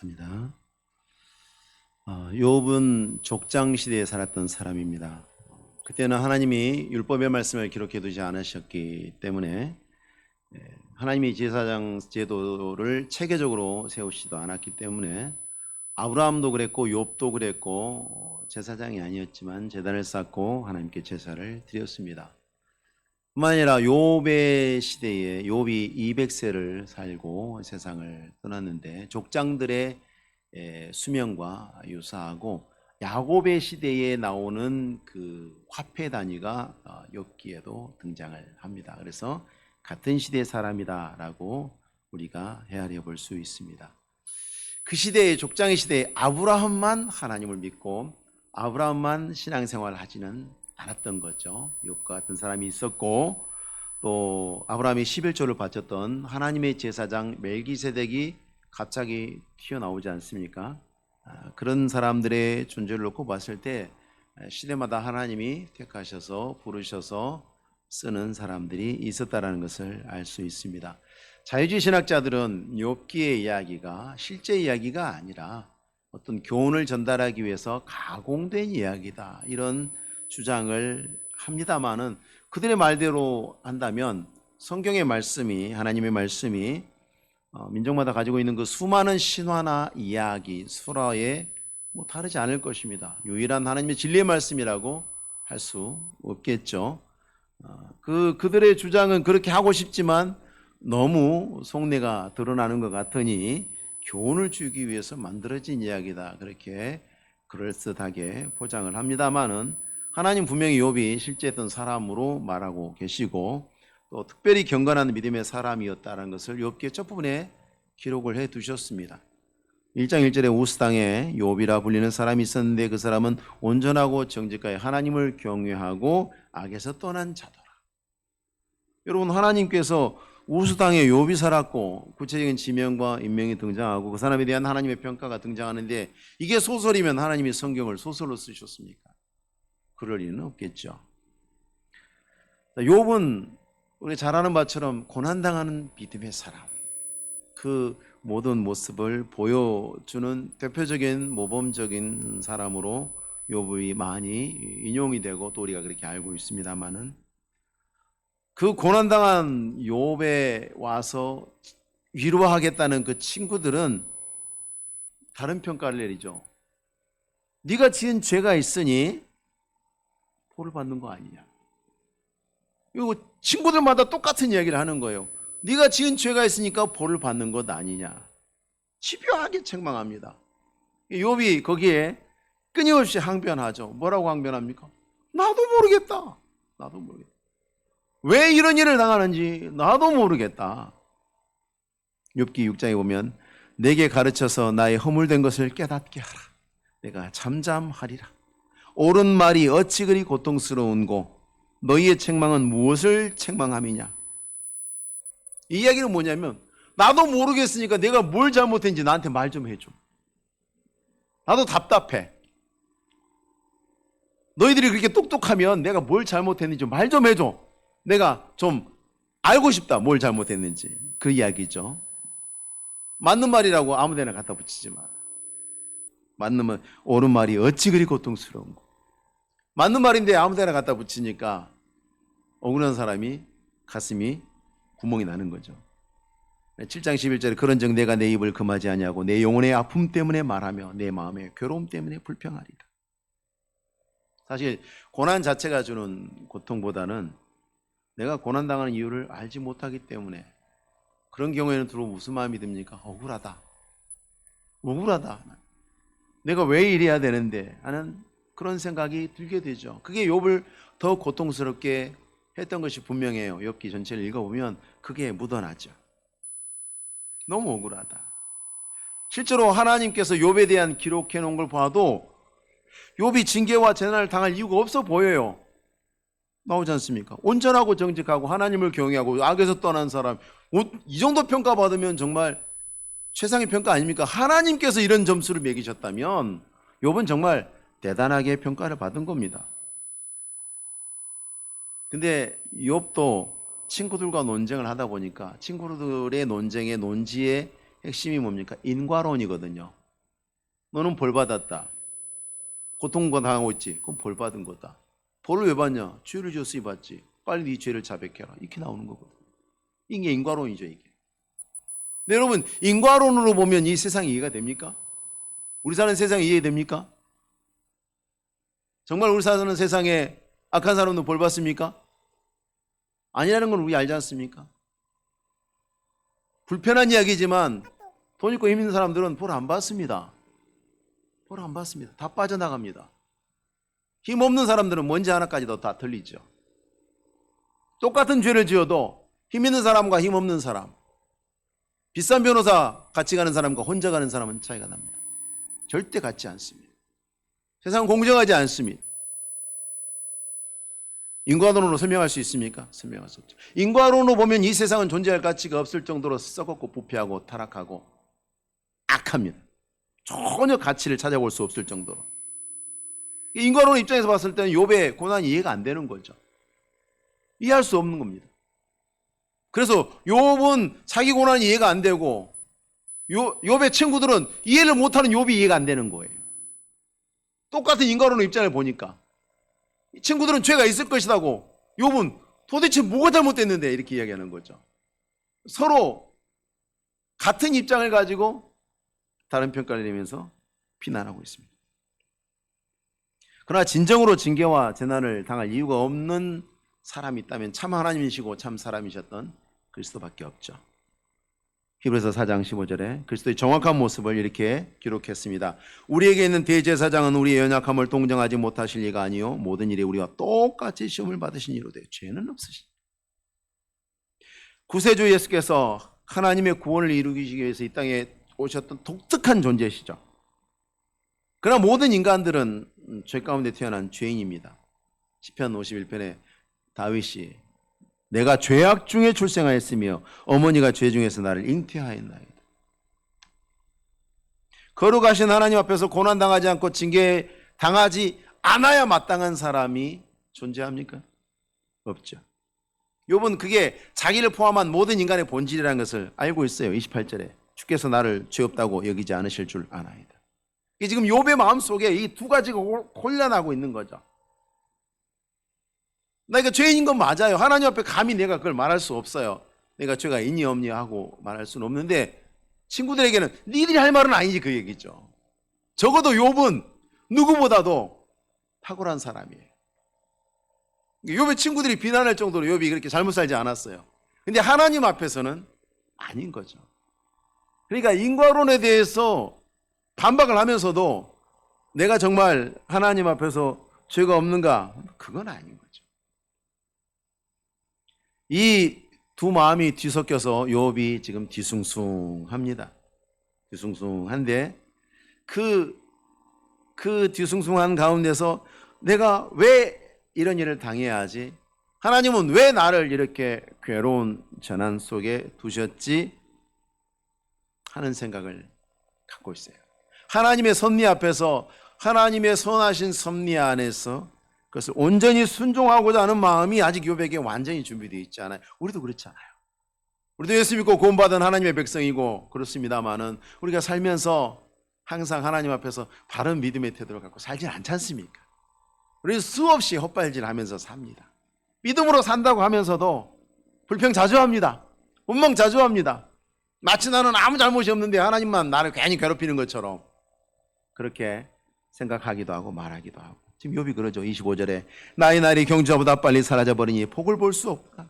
입니다. 욥은 족장 시대에 살았던 사람입니다. 그때는 하나님이 율법의 말씀을 기록해 두지 않으셨기 때문에 하나님이 제사장 제도를 체계적으로 세우시지도 않았기 때문에 아브라함도 그랬고 욥도 그랬고 제사장이 아니었지만 제단을 쌓고 하나님께 제사를 드렸습니다. 뿐만 아니라 욥의 시대에 욥이 200세를 살고 세상을 떠났는데 족장들의 수명과 유사하고 야곱의 시대에 나오는 그 화폐 단위가 욥기에도 등장을 합니다. 그래서 같은 시대의 사람이다라고 우리가 헤아려 볼 수 있습니다. 그 시대의 족장의 시대에 아브라함만 하나님을 믿고 아브라함만 신앙생활을 하지는 않았던 거죠. 욥과 같은 사람이 있었고 또 아브라함이 11조를 바쳤던 하나님의 제사장 멜기세덱이 갑자기 튀어나오지 않습니까? 그런 사람들의 존재를 놓고 봤을 때 시대마다 하나님이 택하셔서 부르셔서 쓰는 사람들이 있었다는 것을 알 수 있습니다. 자유주의 신학자들은 욥기의 이야기가 실제 이야기가 아니라 어떤 교훈을 전달하기 위해서 가공된 이야기다 이런 주장을 합니다마는 그들의 말대로 한다면 성경의 말씀이 하나님의 말씀이 민족마다 가지고 있는 그 수많은 신화나 이야기, 수라에 다르지 않을 것입니다. 유일한 하나님의 진리의 말씀이라고 할 수 없겠죠. 그들의 주장은 그렇게 하고 싶지만 너무 속내가 드러나는 것 같으니 교훈을 주기 위해서 만들어진 이야기다 그렇게 그럴듯하게 포장을 합니다마는 하나님 분명히 욥이 실제했던 사람으로 말하고 계시고 또 특별히 경건한 믿음의 사람이었다는 것을 욥기의 첫 부분에 기록을 해 두셨습니다. 1장 1절에 우스 땅에 욥이라 불리는 사람이 있었는데 그 사람은 온전하고 정직하여 하나님을 경외하고 악에서 떠난 자더라. 여러분, 하나님께서 우스 땅에 욥이 살았고 구체적인 지명과 인명이 등장하고 그 사람에 대한 하나님의 평가가 등장하는데 이게 소설이면 하나님이 성경을 소설로 쓰셨습니까? 그럴 리는 없겠죠. 욥은 우리 잘 아는 바처럼 고난당하는 믿음의 사람, 그 모든 모습을 보여주는 대표적인 모범적인 사람으로 욥이 많이 인용이 되고 또 우리가 그렇게 알고 있습니다만은 그 고난당한 욥에 와서 위로하겠다는 그 친구들은 다른 평가를 내리죠. 네가 지은 죄가 있으니 벌을 받는 거 아니냐. 이거 친구들마다 똑같은 이야기를 하는 거예요. 네가 지은 죄가 있으니까 벌을 받는 것 아니냐. 집요하게 책망합니다. 욥이 거기에 끊임없이 항변하죠. 뭐라고 항변합니까? 나도 모르겠다. 나도 모르겠다. 왜 이런 일을 당하는지 나도 모르겠다. 욥기 6장에 보면 내게 가르쳐서 나의 허물된 것을 깨닫게 하라. 내가 잠잠하리라. 옳은 말이 어찌 그리 고통스러운고 너희의 책망은 무엇을 책망함이냐. 이 이야기는 뭐냐면 나도 모르겠으니까 내가 뭘 잘못했는지 나한테 말 좀 해줘. 나도 답답해. 너희들이 그렇게 똑똑하면 내가 뭘 잘못했는지 말 좀 해줘. 내가 좀 알고 싶다. 뭘 잘못했는지. 그 이야기죠. 맞는 말이라고 아무데나 갖다 붙이지 마. 맞는 말, 옳은 말이 어찌 그리 고통스러운고. 맞는 말인데 아무데나 갖다 붙이니까 억울한 사람이 가슴이 구멍이 나는 거죠. 7장 11절에 그런즉 내가 내 입을 금하지 아니하고 내 영혼의 아픔 때문에 말하며 내 마음의 괴로움 때문에 불평하리라. 사실 고난 자체가 주는 고통보다는 내가 고난당하는 이유를 알지 못하기 때문에 그런 경우에는 주로 무슨 마음이 듭니까? 억울하다. 억울하다. 내가 왜 이래야 되는데 하는 그런 생각이 들게 되죠. 그게 욥을 더 고통스럽게 했던 것이 분명해요. 욥기 전체를 읽어보면 그게 묻어나죠. 너무 억울하다. 실제로 하나님께서 욥에 대한 기록해 놓은 걸 봐도 욥이 징계와 재난을 당할 이유가 없어 보여요. 나오지 않습니까? 온전하고 정직하고 하나님을 경외하고 악에서 떠난 사람, 이 정도 평가받으면 정말 최상의 평가 아닙니까? 하나님께서 이런 점수를 매기셨다면 욥은 정말 대단하게 평가를 받은 겁니다. 근데 욥도 친구들과 논쟁을 하다 보니까 친구들의 논쟁의 논지에 핵심이 뭡니까? 인과론이거든요. 너는 벌 받았다. 고통과 당하고 있지. 그럼 벌 받은 거다. 벌을 왜 받냐? 죄를 지었으니 받지. 빨리 네 죄를 자백해라. 이렇게 나오는 거거든. 이게 인과론이죠, 이게. 근데 여러분, 인과론으로 보면 이 세상이 이해가 됩니까? 우리 사는 세상이 이해됩니까? 정말 우리 사는 세상에 악한 사람도 벌 받습니까? 아니라는 건 우리 알지 않습니까? 불편한 이야기지만 돈 있고 힘 있는 사람들은 벌 안 받습니다. 벌 안 받습니다. 다 빠져나갑니다. 힘 없는 사람들은 먼지 하나까지도 다 들리죠. 똑같은 죄를 지어도 힘 있는 사람과 힘 없는 사람, 비싼 변호사 같이 가는 사람과 혼자 가는 사람은 차이가 납니다. 절대 같지 않습니다. 세상은 공정하지 않습니다. 인과론으로 설명할 수 있습니까? 설명할 수 없죠. 인과론으로 보면 이 세상은 존재할 가치가 없을 정도로 썩었고 부패하고 타락하고 악합니다. 전혀 가치를 찾아볼 수 없을 정도로. 인과론 입장에서 봤을 때는 욥의 고난이 이해가 안 되는 거죠. 이해할 수 없는 겁니다. 그래서 욥은 자기 고난이 이해가 안 되고 욥의 친구들은 이해를 못하는 욥이 이해가 안 되는 거예요. 똑같은 인과론의 입장을 보니까 이 친구들은 죄가 있을 것이라고 욥은 도대체 뭐가 잘못됐는데 이렇게 이야기하는 거죠. 서로 같은 입장을 가지고 다른 평가를 내면서 비난하고 있습니다. 그러나 진정으로 징계와 재난을 당할 이유가 없는 사람이 있다면 참 하나님이시고 참 사람이셨던 그리스도밖에 없죠. 히브리서 4장 15절에 그리스도의 정확한 모습을 이렇게 기록했습니다. 우리에게 있는 대제사장은 우리의 연약함을 동정하지 못하실 리가 아니요 모든 일에 우리와 똑같이 시험을 받으신 이로되 죄는 없으시니. 구세주 예수께서 하나님의 구원을 이루기 위해서 이 땅에 오셨던 독특한 존재시죠. 그러나 모든 인간들은 죄 가운데 태어난 죄인입니다. 시편 51편에 다윗이 내가 죄악 중에 출생하였으며 어머니가 죄 중에서 나를 잉태하였나이다. 거룩하신 하나님 앞에서 고난당하지 않고 징계당하지 않아야 마땅한 사람이 존재합니까? 없죠. 욥은 그게 자기를 포함한 모든 인간의 본질이라는 것을 알고 있어요. 28절에 주께서 나를 죄 없다고 여기지 않으실 줄 아나이다. 이게 지금 욥의 마음속에 이 두 가지가 혼란하고 있는 거죠. 나 이거 죄인인 건 맞아요. 하나님 앞에 감히 내가 그걸 말할 수 없어요. 내가 죄가 있니 없니 하고 말할 수는 없는데 친구들에게는 니들이 할 말은 아니지 그 얘기죠. 적어도 욥은 누구보다도 탁월한 사람이에요. 욥의 친구들이 비난할 정도로 욥이 그렇게 잘못 살지 않았어요. 근데 하나님 앞에서는 아닌 거죠. 그러니까 인과론에 대해서 반박을 하면서도 내가 정말 하나님 앞에서 죄가 없는가? 그건 아닌 거죠. 이 두 마음이 뒤섞여서 욥이 지금 뒤숭숭합니다. 뒤숭숭한데 그 뒤숭숭한 가운데서 내가 왜 이런 일을 당해야 하지? 하나님은 왜 나를 이렇게 괴로운 전환 속에 두셨지? 하는 생각을 갖고 있어요. 하나님의 섭리 앞에서 하나님의 선하신 섭리 안에서 그것을 온전히 순종하고자 하는 마음이 아직 욥에게 완전히 준비되어 있지 않아요. 우리도 그렇지 않아요. 우리도 예수 믿고 구원받은 하나님의 백성이고 그렇습니다만은 우리가 살면서 항상 하나님 앞에서 바른 믿음의 태도를 갖고 살진 않지 않습니까? 우리 수없이 헛발질하면서 삽니다. 믿음으로 산다고 하면서도 불평 자주 합니다. 원망 자주 합니다. 마치 나는 아무 잘못이 없는데 하나님만 나를 괜히 괴롭히는 것처럼 그렇게 생각하기도 하고 말하기도 하고. 지금 욥이 그러죠. 25절에 나의 날이 경주보다 빨리 사라져버리니 복을 볼 수 없다.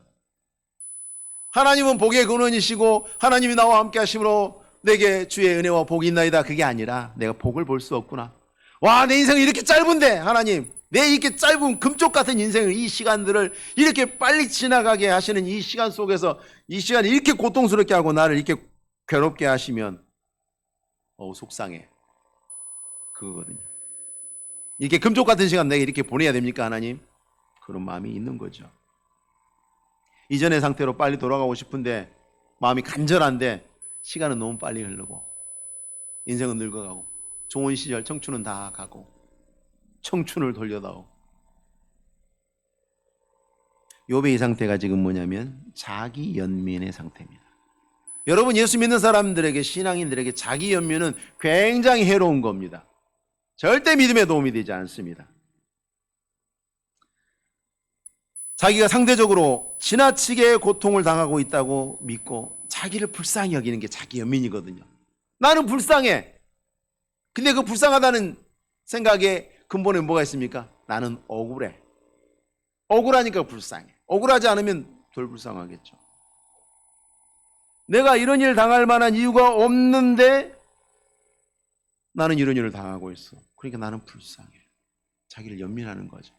하나님은 복의 근원이시고 하나님이 나와 함께 하심으로 내게 주의 은혜와 복이 있나이다. 그게 아니라 내가 복을 볼 수 없구나. 와, 내 인생이 이렇게 짧은데 하나님 내 이렇게 짧은 금쪽 같은 인생을 이 시간들을 이렇게 빨리 지나가게 하시는 이 시간 속에서 이 시간을 이렇게 고통스럽게 하고 나를 이렇게 괴롭게 하시면 속상해. 그거거든요. 이렇게 금쪽 같은 시간 내가 이렇게 보내야 됩니까 하나님? 그런 마음이 있는 거죠. 이전의 상태로 빨리 돌아가고 싶은데 마음이 간절한데 시간은 너무 빨리 흐르고 인생은 늙어가고 좋은 시절 청춘은 다 가고 청춘을 돌려다오. 욥의 이 상태가 지금 뭐냐면 자기 연민의 상태입니다. 여러분, 예수 믿는 사람들에게, 신앙인들에게 자기 연민은 굉장히 해로운 겁니다. 절대 믿음에 도움이 되지 않습니다. 자기가 상대적으로 지나치게 고통을 당하고 있다고 믿고 자기를 불쌍히 여기는 게 자기 연민이거든요. 나는 불쌍해. 근데 그 불쌍하다는 생각에 근본에 뭐가 있습니까? 나는 억울해. 억울하니까 불쌍해. 억울하지 않으면 덜 불쌍하겠죠. 내가 이런 일을 당할 만한 이유가 없는데 나는 이런 일을 당하고 있어. 그러니까 나는 불쌍해. 자기를 연민하는 거죠.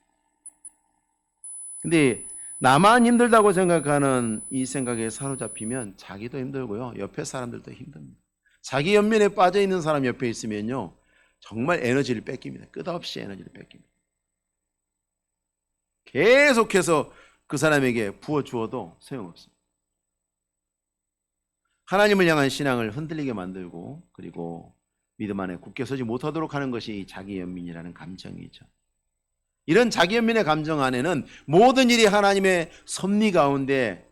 근데 나만 힘들다고 생각하는 이 생각에 사로잡히면 자기도 힘들고요, 옆에 사람들도 힘듭니다. 자기 연민에 빠져 있는 사람 옆에 있으면요, 정말 에너지를 뺏깁니다. 끝없이 에너지를 뺏깁니다. 계속해서 그 사람에게 부어주어도 소용없습니다. 하나님을 향한 신앙을 흔들리게 만들고, 그리고 믿음 안에 굳게 서지 못하도록 하는 것이 자기 연민이라는 감정이죠. 이런 자기 연민의 감정 안에는 모든 일이 하나님의 섭리 가운데,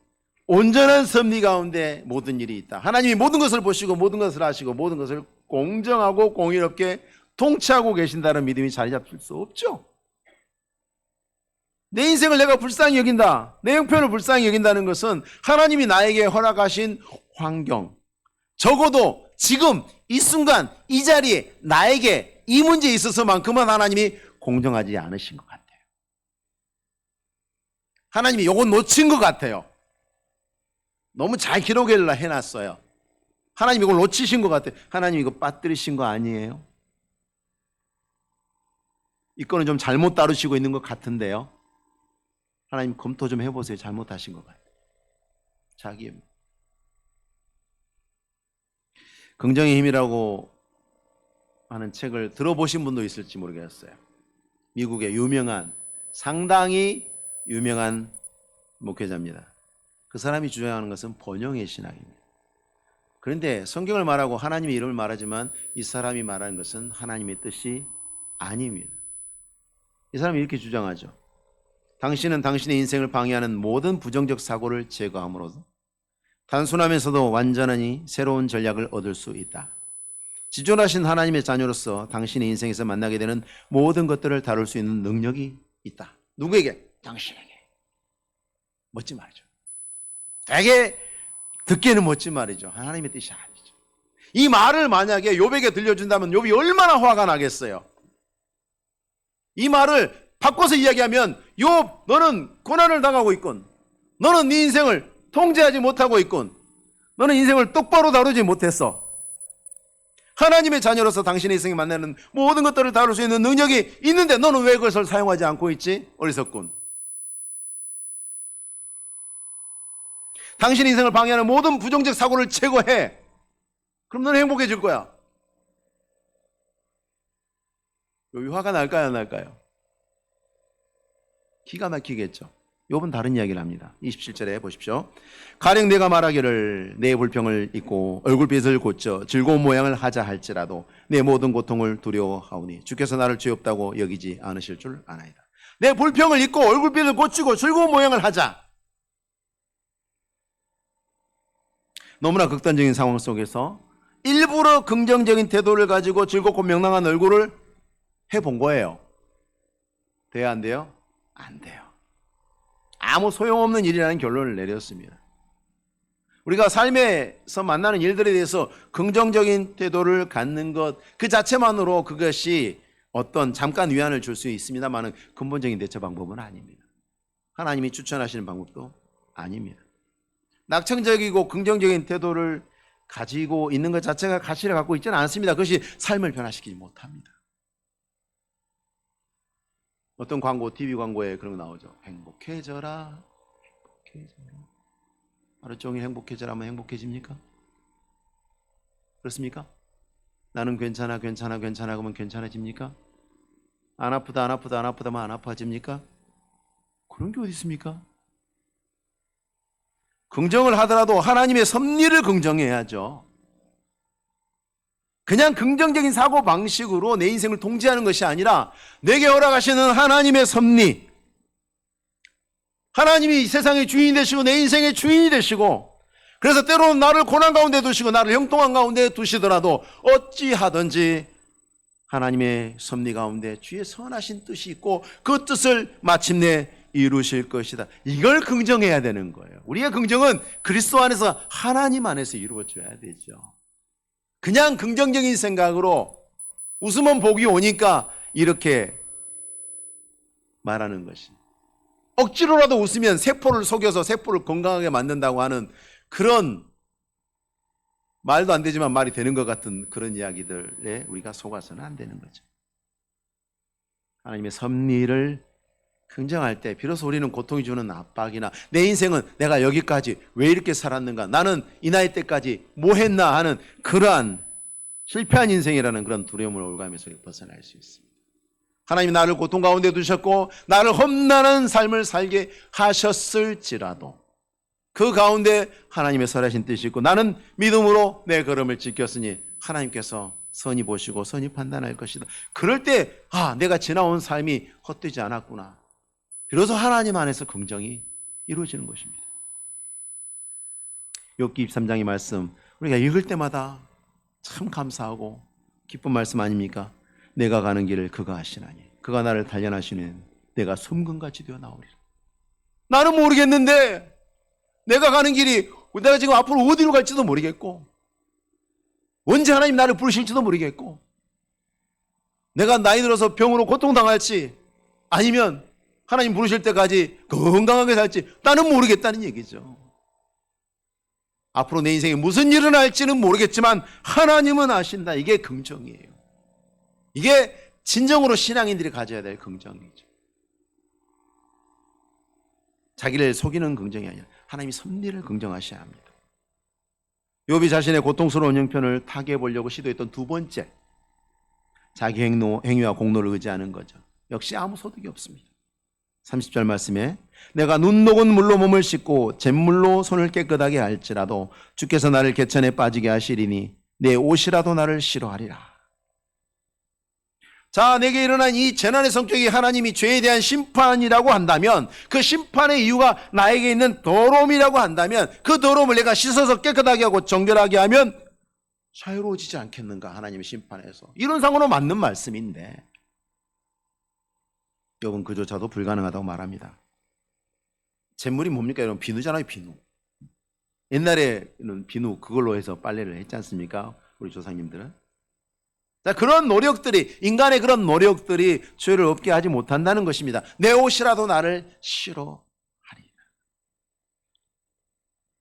온전한 섭리 가운데 모든 일이 있다. 하나님이 모든 것을 보시고 모든 것을 아시고 모든 것을 공정하고 공의롭게 통치하고 계신다는 믿음이 자리 잡힐 수 없죠. 내 인생을 내가 불쌍히 여긴다, 내 형편을 불쌍히 여긴다는 것은 하나님이 나에게 허락하신 환경, 적어도 지금 이 순간 이 자리에 나에게 이 문제에 있어서만큼은 하나님이 공정하지 않으신 것 같아요. 하나님이 요건 놓친 것 같아요. 너무 잘 기록을 해놨어요. 하나님 이걸 놓치신 것 같아요. 하나님 이거 빠뜨리신 거 아니에요? 이거는 좀 잘못 다루시고 있는 것 같은데요. 하나님 검토 좀 해보세요. 잘못하신 것 같아요. 자기 긍정의 힘이라고 하는 책을 들어보신 분도 있을지 모르겠어요. 미국의 상당히 유명한 목회자입니다. 그 사람이 주장하는 것은 번영의 신학입니다. 그런데 성경을 말하고 하나님의 이름을 말하지만 이 사람이 말하는 것은 하나님의 뜻이 아닙니다. 이 사람이 이렇게 주장하죠. 당신은 당신의 인생을 방해하는 모든 부정적 사고를 제거함으로써 단순하면서도 완전히 새로운 전략을 얻을 수 있다. 지존하신 하나님의 자녀로서 당신의 인생에서 만나게 되는 모든 것들을 다룰 수 있는 능력이 있다. 누구에게? 당신에게. 멋진 말이죠. 되게 듣기에는 멋진 말이죠. 하나님의 뜻이 아니죠. 이 말을 만약에 욥에게 들려준다면 욥이 얼마나 화가 나겠어요. 이 말을 바꿔서 이야기하면, 욥, 너는 고난을 당하고 있군. 너는 네 인생을 통제하지 못하고 있군. 너는 인생을 똑바로 다루지 못했어. 하나님의 자녀로서 당신의 인생에 만나는 모든 것들을 다룰 수 있는 능력이 있는데 너는 왜 그것을 사용하지 않고 있지? 어리석군. 당신의 인생을 방해하는 모든 부정적 사고를 제거해. 그럼 너는 행복해질 거야. 여기 화가 날까요, 안 날까요? 기가 막히겠죠. 욥은 다른 이야기를 합니다. 27절에 보십시오. 가령 내가 말하기를 내 불평을 잊고 얼굴빛을 고쳐 즐거운 모양을 하자 할지라도 내 모든 고통을 두려워하오니 주께서 나를 죄 없다고 여기지 않으실 줄 아나이다. 내 불평을 잊고 얼굴빛을 고치고 즐거운 모양을 하자. 너무나 극단적인 상황 속에서 일부러 긍정적인 태도를 가지고 즐겁고 명랑한 얼굴을 해본 거예요. 돼야 안 돼요? 안 돼요. 아무 소용없는 일이라는 결론을 내렸습니다. 우리가 삶에서 만나는 일들에 대해서 긍정적인 태도를 갖는 것 그 자체만으로 그것이 어떤 잠깐 위안을 줄 수 있습니다만 근본적인 대처 방법은 아닙니다. 하나님이 추천하시는 방법도 아닙니다. 낙천적이고 긍정적인 태도를 가지고 있는 것 자체가 가치를 갖고 있지는 않습니다. 그것이 삶을 변화시키지 못합니다. 어떤 광고, TV 광고에 그런 거 나오죠. 행복해져라, 행복해져라. 하루 종일 행복해져라 하면 행복해집니까? 그렇습니까? 나는 괜찮아, 괜찮아, 괜찮아 그러면 괜찮아집니까? 안 아프다, 안 아프다, 안 아프다면 안 아파집니까? 그런 게 어디 있습니까? 긍정을 하더라도 하나님의 섭리를 긍정해야죠. 그냥 긍정적인 사고 방식으로 내 인생을 통제하는 것이 아니라 내게 허락하시는 하나님의 섭리, 하나님이 이 세상의 주인이 되시고 내 인생의 주인이 되시고 그래서 때로는 나를 고난 가운데 두시고 나를 형통한 가운데 두시더라도 어찌하든지 하나님의 섭리 가운데 주의 선하신 뜻이 있고 그 뜻을 마침내 이루실 것이다. 이걸 긍정해야 되는 거예요. 우리의 긍정은 그리스도 안에서 하나님 안에서 이루어져야 되죠. 그냥 긍정적인 생각으로 웃으면 복이 오니까 이렇게 말하는 것이, 억지로라도 웃으면 세포를 속여서 세포를 건강하게 만든다고 하는 그런 말도 안 되지만 말이 되는 것 같은 그런 이야기들에 우리가 속아서는 안 되는 거죠. 하나님의 섭리를 긍정할 때 비로소 우리는 고통이 주는 압박이나 내 인생은 내가 여기까지 왜 이렇게 살았는가, 나는 이 나이 때까지 뭐 했나 하는 그러한 실패한 인생이라는 그런 두려움을 올가면서 벗어날 수 있습니다. 하나님이 나를 고통 가운데 두셨고 나를 험난한 삶을 살게 하셨을지라도 그 가운데 하나님의 선하신 뜻이 있고 나는 믿음으로 내 걸음을 지켰으니 하나님께서 선히 보시고 선히 판단할 것이다. 그럴 때 내가 지나온 삶이 헛되지 않았구나. 비로소 하나님 안에서 긍정이 이루어지는 것입니다. 욥기 23장의 말씀 우리가 읽을 때마다 참 감사하고 기쁜 말씀 아닙니까? 내가 가는 길을 그가 아시나니 그가 나를 단련하시는 내가 숨금같이 되어 나오리라. 나는 모르겠는데 내가 가는 길이, 내가 지금 앞으로 어디로 갈지도 모르겠고 언제 하나님 나를 부르실지도 모르겠고 내가 나이 들어서 병으로 고통당할지 아니면 하나님 부르실 때까지 건강하게 살지 나는 모르겠다는 얘기죠. 앞으로 내 인생에 무슨 일이 날지는 모르겠지만 하나님은 아신다. 이게 긍정이에요. 이게 진정으로 신앙인들이 가져야 될 긍정이죠. 자기를 속이는 긍정이 아니라 하나님이 섭리를 긍정하셔야 합니다. 욥이 자신의 고통스러운 형편을 타개해 보려고 시도했던 두 번째, 자기 행위와 공로를 의지하는 거죠. 역시 아무 소득이 없습니다. 30절 말씀에 내가 눈 녹은 물로 몸을 씻고 잿물로 손을 깨끗하게 할지라도 주께서 나를 개천에 빠지게 하시리니 내 옷이라도 나를 싫어하리라. 자, 내게 일어난 이 재난의 성격이 하나님이 죄에 대한 심판이라고 한다면, 그 심판의 이유가 나에게 있는 더러움이라고 한다면, 그 더러움을 내가 씻어서 깨끗하게 하고 정결하게 하면 자유로워지지 않겠는가, 하나님의 심판에서. 이론상으로 맞는 말씀인데 욥은 그조차도 불가능하다고 말합니다. 잿물이 뭡니까? 여러분, 비누잖아요. 비누. 옛날에는 비누 그걸로 해서 빨래를 했지 않습니까? 우리 조상님들은. 자, 그런 노력들이, 인간의 그런 노력들이 죄를 없게 하지 못한다는 것입니다. 내 옷이라도 나를 싫어하리라.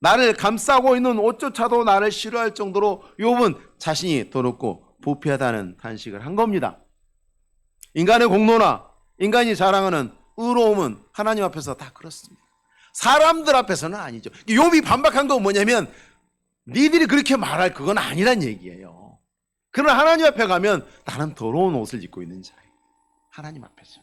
나를 감싸고 있는 옷조차도 나를 싫어할 정도로 욥은 자신이 더럽고 부패하다는 탄식을 한 겁니다. 인간의 공로나 인간이 자랑하는 의로움은 하나님 앞에서 다 그렇습니다. 사람들 앞에서는 아니죠. 욥이 반박한 건 뭐냐면 니들이 그렇게 말할 그건 아니란 얘기예요. 그러나 하나님 앞에 가면 나는 더러운 옷을 입고 있는 자예요. 하나님 앞에서.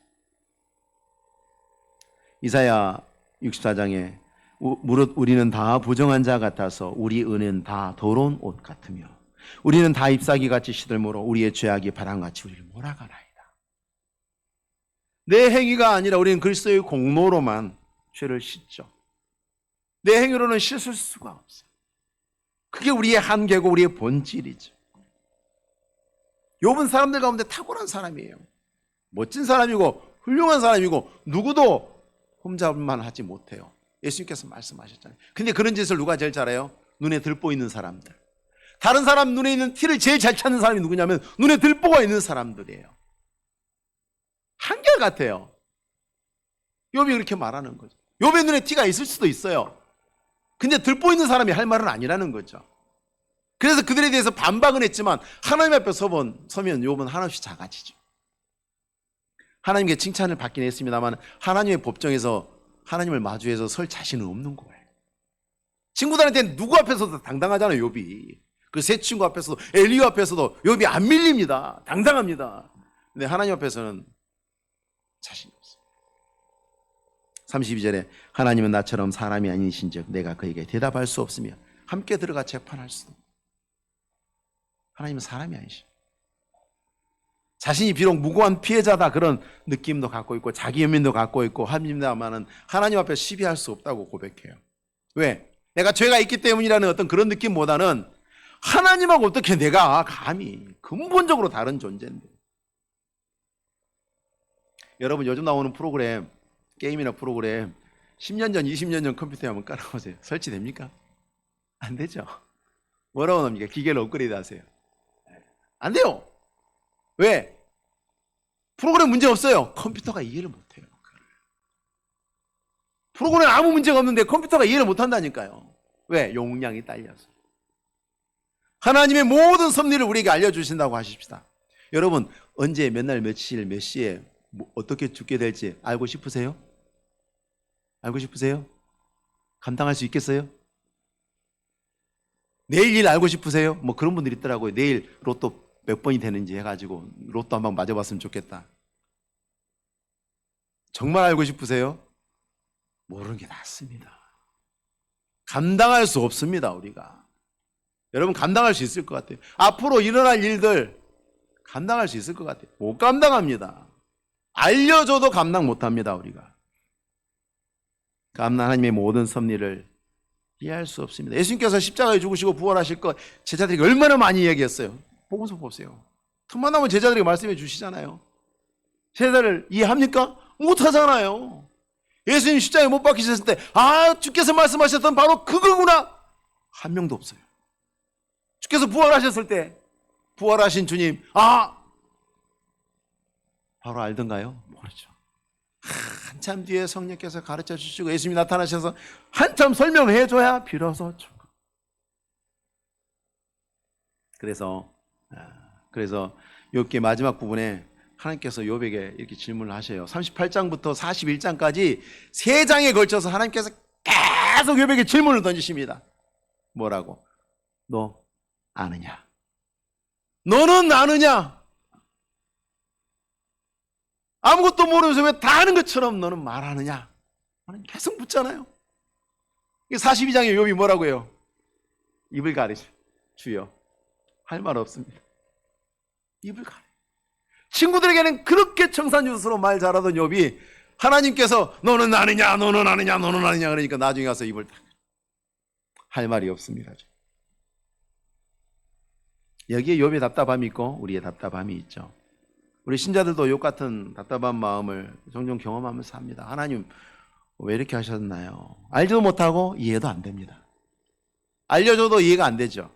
이사야 64장에 무릇 우리는 다 부정한 자 같아서 우리 은은 다 더러운 옷 같으며 우리는 다 잎사귀같이 시들므로 우리의 죄악이 바람같이 우리를 몰아가나이다. 내 행위가 아니라 우리는 그리스도의 공로로만 죄를 씻죠. 내 행위로는 씻을 수가 없어요. 그게 우리의 한계고 우리의 본질이죠. 욥은 사람들 가운데 탁월한 사람이에요. 멋진 사람이고 훌륭한 사람이고 누구도 흠잡을만 하지 못해요. 예수님께서 말씀하셨잖아요. 근데 그런 짓을 누가 제일 잘해요? 눈에 들보 있는 사람들. 다른 사람 눈에 있는 티를 제일 잘 찾는 사람이 누구냐면 눈에 들보가 있는 사람들이에요. 한결같아요. 욥이 그렇게 말하는 거죠. 욥의 눈에 티가 있을 수도 있어요. 근데 들보 있는 사람이 할 말은 아니라는 거죠. 그래서 그들에 대해서 반박은 했지만 하나님 앞에 서면 욥은 한없이 작아지죠. 하나님께 칭찬을 받긴 했습니다만 하나님의 법정에서 하나님을 마주해서 설 자신은 없는 거예요. 친구들한테는 누구 앞에서도 당당하잖아요. 욥이. 그 세 친구 앞에서도 엘리야 앞에서도 욥이 안 밀립니다. 당당합니다. 근데 하나님 앞에서는 자신이 없어요. 32절에 하나님은 나처럼 사람이 아니신즉 내가 그에게 대답할 수 없으며 함께 들어가 재판할 수도. 하나님은 사람이 아니시죠. 자신이 비록 무고한 피해자다 그런 느낌도 갖고 있고 자기 연민도 갖고 있고 합니다만은 하나님 앞에 시비할 수 없다고 고백해요. 왜? 내가 죄가 있기 때문이라는 어떤 그런 느낌보다는 하나님하고 어떻게 내가 감히 근본적으로 다른 존재인데. 여러분 요즘 나오는 프로그램, 게임이나 프로그램 10년 전, 20년 전 컴퓨터에 한번 깔아보세요. 설치됩니까? 안 되죠. 뭐라고 합니까? 기계를 업그레이드 하세요. 안 돼요. 왜? 프로그램 문제 없어요. 컴퓨터가 이해를 못해요. 프로그램 아무 문제가 없는데 컴퓨터가 이해를 못한다니까요. 왜? 용량이 딸려서. 하나님의 모든 섭리를 우리에게 알려주신다고 하십시다. 여러분 언제 몇 날 며칠 몇 시에 어떻게 죽게 될지 알고 싶으세요? 알고 싶으세요? 감당할 수 있겠어요? 내일 일 알고 싶으세요? 뭐 그런 분들 있더라고요. 내일 로또 몇 번이 되는지 해가지고 로또 한번 맞아봤으면 좋겠다. 정말 알고 싶으세요? 모르는 게 낫습니다. 감당할 수 없습니다, 우리가. 여러분 감당할 수 있을 것 같아요? 앞으로 일어날 일들 감당할 수 있을 것 같아요? 못 감당합니다. 알려줘도 감당 못합니다, 우리가. 하나님의 모든 섭리를 이해할 수 없습니다. 예수님께서 십자가에 죽으시고 부활하실 것 제자들에게 얼마나 많이 얘기했어요. 복음서 보세요. 틈만 나면 제자들에게 말씀해 주시잖아요. 제자들 이해합니까? 못하잖아요. 예수님 십자가에 못 박히셨을 때 주께서 말씀하셨던 바로 그거구나. 한 명도 없어요. 주께서 부활하셨을 때 부활하신 주님 바로 알던가요? 모르죠. 한참 뒤에 성령께서 가르쳐 주시고 예수님이 나타나셔서 한참 설명해 줘야 비로소 그래서 욥기 마지막 부분에 하나님께서 욥에게 이렇게 질문을 하셔요. 38장부터 41장까지 3장에 걸쳐서 하나님께서 계속 욥에게 질문을 던지십니다. 뭐라고? 너 아느냐? 너는 아느냐? 아무것도 모르면서 왜 다 아는 것처럼 너는 말하느냐? 계속 묻잖아요. 42장에 욥이 뭐라고 해요? 입을 가리죠. 주여 할 말 없습니다. 입을 가려. 친구들에게는 그렇게 청산유수로 말 잘하던 욥이 하나님께서 너는 아느냐 너는 아느냐 너는 아느냐 그러니까 나중에 가서 입을 딱 할 말이 없습니다. 여기에 욥의 답답함이 있고 우리의 답답함이 있죠. 우리 신자들도 욥 같은 답답한 마음을 종종 경험하면서 삽니다. 하나님 왜 이렇게 하셨나요? 알지도 못하고 이해도 안 됩니다. 알려줘도 이해가 안 되죠.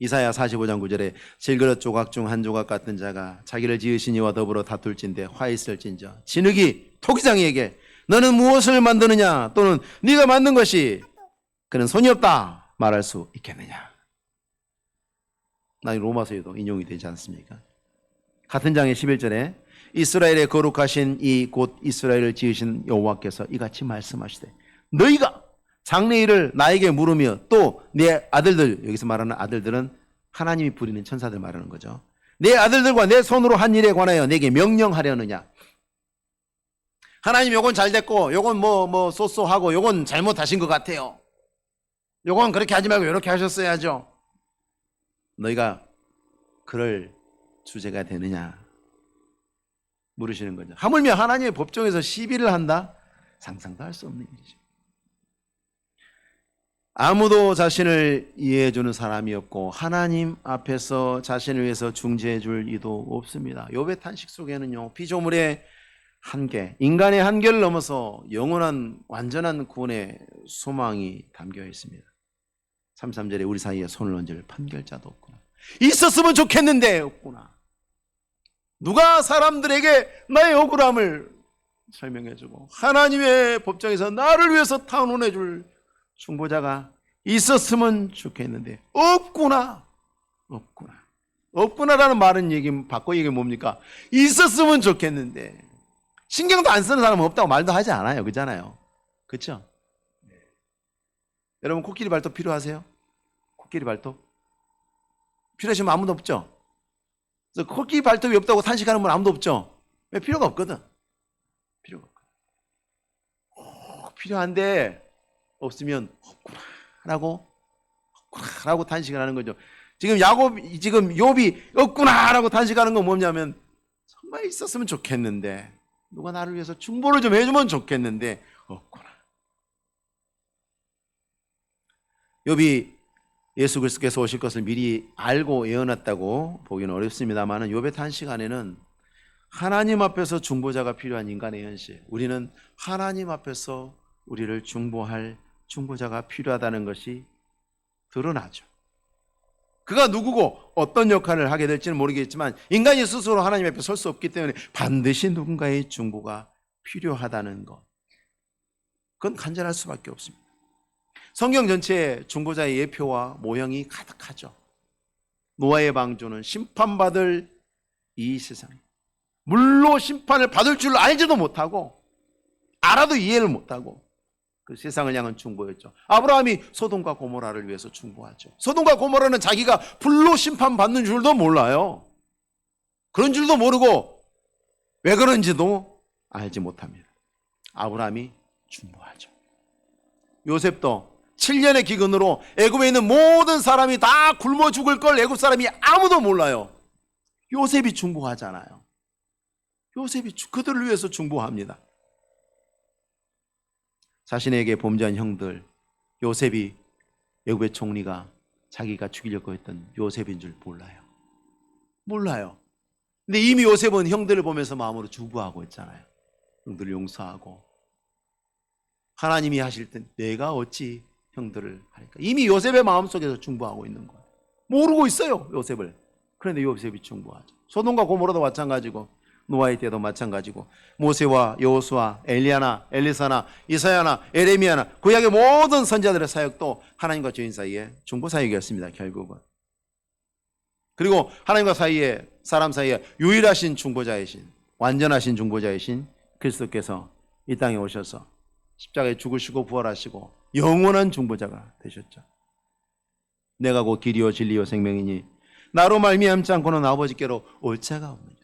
이사야 45장 9절에 질그릇 조각 중 한 조각 같은 자가 자기를 지으신 이와 더불어 다툴진대 화 있을진저 진흙이 토기장이에게 너는 무엇을 만드느냐 또는 네가 만든 것이 그는 손이 없다 말할 수 있겠느냐. 나 로마서에도 인용이 되지 않습니까? 같은 장의 11절에 이스라엘의 거룩하신 이 곧 이스라엘을 지으신 여호와께서 이같이 말씀하시되 너희가 장래일을 나에게 물으며 또 내 아들들, 여기서 말하는 아들들은 하나님이 부리는 천사들 말하는 거죠. 내 아들들과 내 손으로 한 일에 관하여 내게 명령하려느냐. 하나님 요건 잘 됐고 요건 뭐 쏘쏘하고 요건 잘못하신 것 같아요. 요건 그렇게 하지 말고 이렇게 하셨어야죠. 너희가 그럴 주제가 되느냐 물으시는 거죠. 하물며 하나님의 법정에서 시비를 한다? 상상도 할 수 없는 일이죠. 아무도 자신을 이해해 주는 사람이 없고 하나님 앞에서 자신을 위해서 중재해 줄 이도 없습니다. 욥의 탄식 속에는요 피조물의 한계, 인간의 한계를 넘어서 영원한 완전한 구원의 소망이 담겨 있습니다. 33절에 우리 사이에 손을 얹을 판결자도 없구나. 있었으면 좋겠는데 없구나. 누가 사람들에게 나의 억울함을 설명해주고 하나님의 법정에서 나를 위해서 탄원해줄 중보자가 있었으면 좋겠는데 없구나. 없구나라는 말은 바꿔 얘기하면 뭡니까? 있었으면 좋겠는데 신경도 안 쓰는 사람은 없다고 말도 하지 않아요. 그렇잖아요. 그렇죠? 여러분 코끼리 발톱 필요하세요? 코끼리 발톱? 필요하시면 아무도 없죠? 그래서 코끼리 발톱이 없다고 탄식하는 분 아무도 없죠? 왜? 필요가 없거든. 필요가 없거든. 필요한데 없으면 없구나라고 탄식을 하는 거죠. 지금 욥이 없구나라고 탄식하는 건 뭐냐면 정말 있었으면 좋겠는데 누가 나를 위해서 중보를 좀 해주면 좋겠는데 없구나. 욥이 예수 그리스도께서 오실 것을 미리 알고 예언했다고 보기는 어렵습니다만 욥의 탄식 안에는 하나님 앞에서 중보자가 필요한 인간의 현실, 우리는 하나님 앞에서 우리를 중보할 중보자가 필요하다는 것이 드러나죠. 그가 누구고 어떤 역할을 하게 될지는 모르겠지만 인간이 스스로 하나님 앞에 설 수 없기 때문에 반드시 누군가의 중보가 필요하다는 것, 그건 간절할 수밖에 없습니다. 성경 전체에 중보자의 예표와 모형이 가득하죠. 노아의 방주는 심판받을 이 세상에 물로 심판을 받을 줄 알지도 못하고 알아도 이해를 못하고 그 세상을 향한 중보였죠. 아브라함이 소돔과 고모라를 위해서 중보하죠. 소돔과 고모라는 자기가 불로 심판받는 줄도 몰라요. 그런 줄도 모르고 왜 그런지도 알지 못합니다. 아브라함이 중보하죠. 요셉도 7년의 기근으로 애굽에 있는 모든 사람이 다 굶어 죽을 걸 애굽 사람이 아무도 몰라요. 요셉이 중보하잖아요. 요셉이 그들을 위해서 중보합니다. 자신에게 범죄한 형들, 요셉이 애굽의 총리가 자기가 죽이려고 했던 요셉인 줄 몰라요. 근데 이미 요셉은 형들을 보면서 마음으로 중보하고 있잖아요. 형들을 용서하고 하나님이 하실 땐 내가 어찌 형들을 할까? 이미 요셉의 마음속에서 중보하고 있는 거예요. 모르고 있어요, 요셉을. 그런데 요셉이 중보하죠. 소돔과 고모라도 마찬가지고 노아의 때도 마찬가지고 모세와 여호수아, 엘리야나, 엘리사나, 이사야나, 에레미야나 구약의 모든 선지자들의 사역도 하나님과 죄인 사이에 중보 사역이었습니다. 결국은. 그리고 하나님과 사람 사이에 유일하신 중보자이신, 완전하신 중보자이신 그리스도께서 이 땅에 오셔서 십자가에 죽으시고 부활하시고 영원한 중보자가 되셨죠. 내가 곧 길이요 진리요 생명이니 나로 말미암지 않고는 아버지께로 올 자가 없느니라.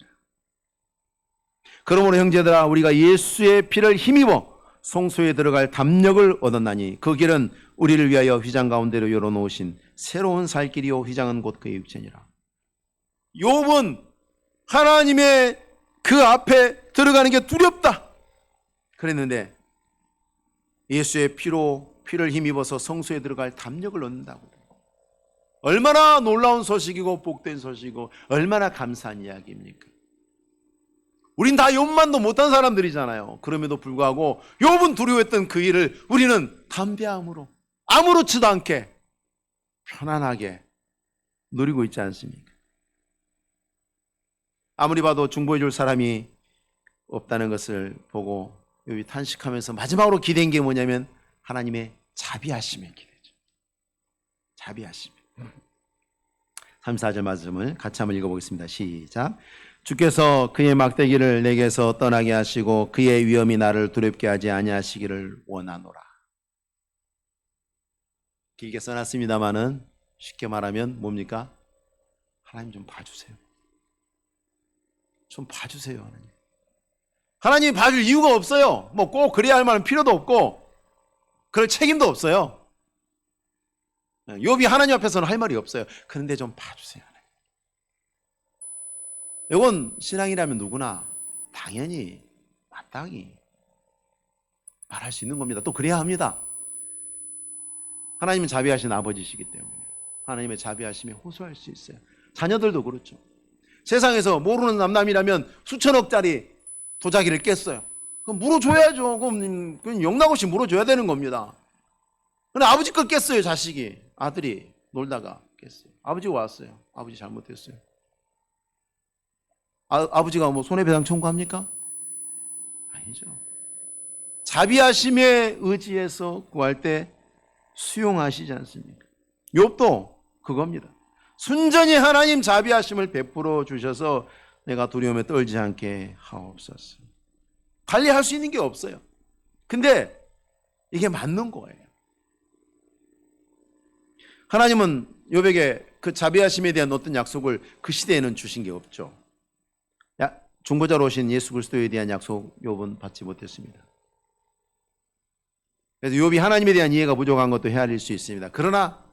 그러므로 형제들아, 우리가 예수의 피를 힘입어 성소에 들어갈 담력을 얻었나니 그 길은 우리를 위하여 휘장 가운데로 열어놓으신 새로운 살 길이요 휘장은 곧 그의 육체니라. 욥은 하나님의 그 앞에 들어가는 게 두렵다 그랬는데 예수의 피를 힘입어서 성소에 들어갈 담력을 얻는다고. 얼마나 놀라운 소식이고 복된 소식이고 얼마나 감사한 이야기입니까? 우린 다 욥만도 못한 사람들이잖아요. 그럼에도 불구하고 욥은 두려워했던 그 일을 우리는 담대함으로 아무렇지도 않게 편안하게 누리고 있지 않습니까? 아무리 봐도 중보해 줄 사람이 없다는 것을 보고 욥이 탄식하면서 마지막으로 기대는 게 뭐냐면 하나님의 자비하심에 기대죠. 자비하심. 3, 4절 말씀을 같이 한번 읽어보겠습니다. 시작. 주께서 그의 막대기를 내게서 떠나게 하시고 그의 위엄이 나를 두렵게 하지 아니하시기를 원하노라. 길게 써놨습니다마는 쉽게 말하면 뭡니까? 하나님 좀 봐주세요. 좀 봐주세요. 하나님. 하나님이 봐줄 이유가 없어요. 뭐 꼭 그래야 할 만한 필요도 없고 그럴 책임도 없어요. 욥이 하나님 앞에서는 할 말이 없어요. 그런데 좀 봐주세요. 이건 신앙이라면 누구나 당연히 마땅히 말할 수 있는 겁니다. 또 그래야 합니다. 하나님은 자비하신 아버지시기 때문에 하나님의 자비하심에 호소할 수 있어요. 자녀들도 그렇죠. 세상에서 모르는 남남이라면 수천억짜리 도자기를 깼어요. 그럼 물어줘야죠. 그럼 영락없이 물어줘야 되는 겁니다. 근데 아버지 거 깼어요. 자식이, 아들이 놀다가 깼어요. 아버지가 왔어요. 아버지 잘못했어요. 아버지가 뭐 손해배상 청구합니까? 아니죠. 자비하심에 의지해서 구할 때 수용하시지 않습니까? 욥도 그겁니다. 순전히 하나님 자비하심을 베풀어 주셔서 내가 두려움에 떨지 않게 하옵소서. 관리할 수 있는 게 없어요. 근데 이게 맞는 거예요. 하나님은 욥에게 그 자비하심에 대한 어떤 약속을 그 시대에는 주신 게 없죠. 중보자로 오신 예수 그리스도에 대한 약속 욥은 받지 못했습니다. 그래서 욥이 하나님에 대한 이해가 부족한 것도 헤아릴 수 있습니다. 그러나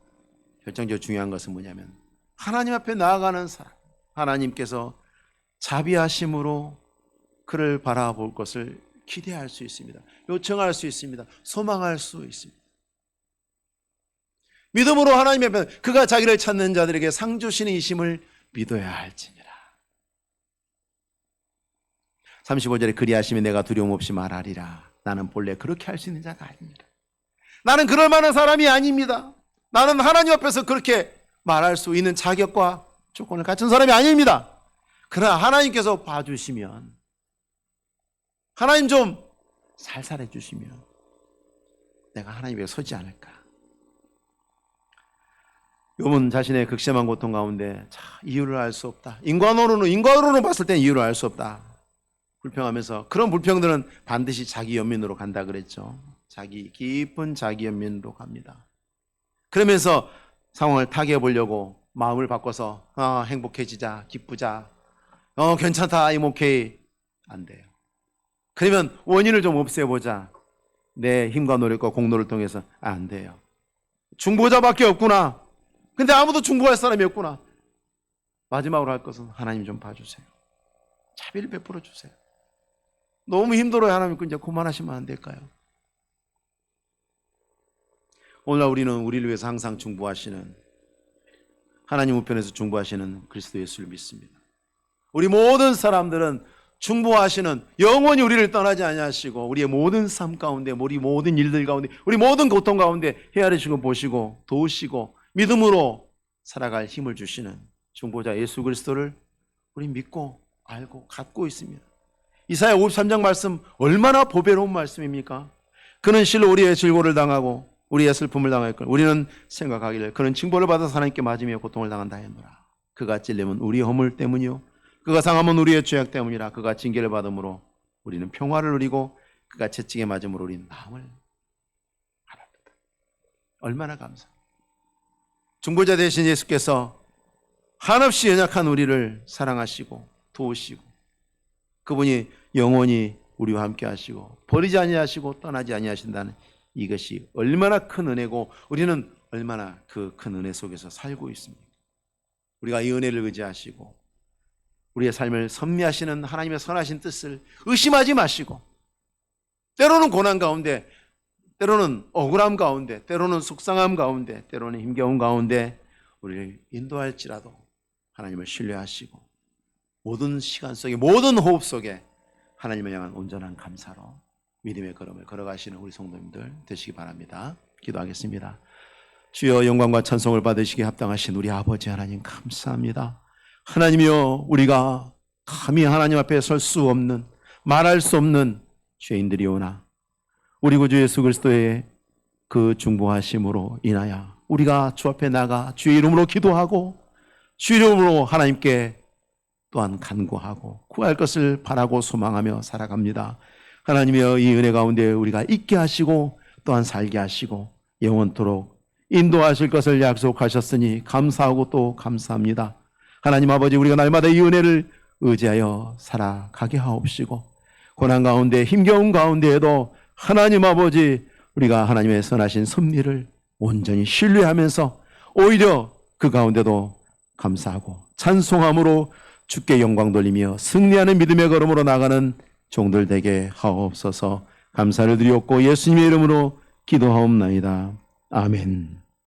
결정적으로 중요한 것은 뭐냐면 하나님 앞에 나아가는 사람, 하나님께서 자비하심으로 그를 바라볼 것을 기대할 수 있습니다. 요청할 수 있습니다. 소망할 수 있습니다. 믿음으로 하나님 앞에 그가 자기를 찾는 자들에게 상 주시는 이심을 믿어야 할지니라. 35절에 그리하시면 내가 두려움 없이 말하리라. 나는 본래 그렇게 할 수 있는 자가 아닙니다. 나는 그럴 만한 사람이 아닙니다. 나는 하나님 앞에서 그렇게 말할 수 있는 자격과 조건을 갖춘 사람이 아닙니다. 그러나 하나님께서 봐주시면, 하나님 좀 살살해 주시면 내가 하나님께 서지 않을까. 욥은 자신의 극심한 고통 가운데 이유를 알 수 없다. 인간으로는 봤을 땐 이유를 알 수 없다. 불평하면서, 그런 불평들은 반드시 자기 연민으로 간다 그랬죠. 깊은 자기 연민으로 갑니다. 그러면서 상황을 타개해 보려고 마음을 바꿔서 행복해지자, 기쁘자, 괜찮다, I'm okay. 안 돼요. 그러면 원인을 좀 없애보자. 내 힘과 노력과 공로를 통해서 안 돼요. 중보자밖에 없구나. 근데 아무도 중보할 사람이 없구나. 마지막으로 할 것은 하나님 좀 봐주세요. 자비를 베풀어 주세요. 너무 힘들어요. 하나님, 이제 그만하시면 안 될까요? 오늘날 우리는 우리를 위해서 항상 중보하시는, 하나님 우편에서 중보하시는 그리스도 예수를 믿습니다. 우리 모든 사람들은 중보하시는, 영원히 우리를 떠나지 아니하시고 우리의 모든 삶 가운데, 우리 모든 일들 가운데, 우리 모든 고통 가운데 헤아리시고 보시고 도우시고 믿음으로 살아갈 힘을 주시는 중보자 예수 그리스도를 우리 믿고 알고 갖고 있습니다. 이사야 53장 말씀 얼마나 보배로운 말씀입니까? 그는 실로 우리의 질고를 당하고 우리의 슬픔을 당하였고 우리는 생각하기를 그는 징벌을 받아서 하나님께 맞으며 고통을 당한다 했노라. 그가 찔림은 우리의 허물 때문이요 그가 상함은 우리의 죄악 때문이라. 그가 징계를 받음으로 우리는 평화를 누리고 그가 채찍에 맞음으로 우리는 마음을 알았다. 얼마나 감사합니다. 중보자 되신 예수께서 한없이 연약한 우리를 사랑하시고 도우시고, 그분이 영원히 우리와 함께 하시고 버리지 아니하시고 떠나지 아니하신다는 이것이 얼마나 큰 은혜고, 우리는 얼마나 그 큰 은혜 속에서 살고 있습니까? 우리가 이 은혜를 의지하시고 우리의 삶을 섭리하시는 하나님의 선하신 뜻을 의심하지 마시고, 때로는 고난 가운데, 때로는 억울함 가운데, 때로는 속상함 가운데, 때로는 힘겨움 가운데 우리를 인도할지라도 하나님을 신뢰하시고 모든 시간 속에, 모든 호흡 속에 하나님을 향한 온전한 감사로 믿음의 걸음을 걸어가시는 우리 성도님들 되시기 바랍니다. 기도하겠습니다. 주여, 영광과 찬송을 받으시기에 합당하신 우리 아버지 하나님 감사합니다. 하나님이여, 우리가 감히 하나님 앞에 설 수 없는, 말할 수 없는 죄인들이오나 우리 구주 예수 그리스도의 그 중보하심으로 인하여 우리가 주 앞에 나가 주의 이름으로 기도하고 주의 이름으로 하나님께 또한 간구하고 구할 것을 바라고 소망하며 살아갑니다. 하나님이여, 이 은혜 가운데 우리가 있게 하시고 또한 살게 하시고 영원토록 인도하실 것을 약속하셨으니 감사하고 또 감사합니다. 하나님 아버지, 우리가 날마다 이 은혜를 의지하여 살아가게 하옵시고, 고난 가운데 힘겨운 가운데에도 하나님 아버지, 우리가 하나님의 선하신 섭리를 온전히 신뢰하면서 오히려 그 가운데도 감사하고 찬송함으로 주께 영광 돌리며 승리하는 믿음의 걸음으로 나가는 종들 되게 하옵소서. 감사를 드리옵고 예수님의 이름으로 기도하옵나이다. 아멘.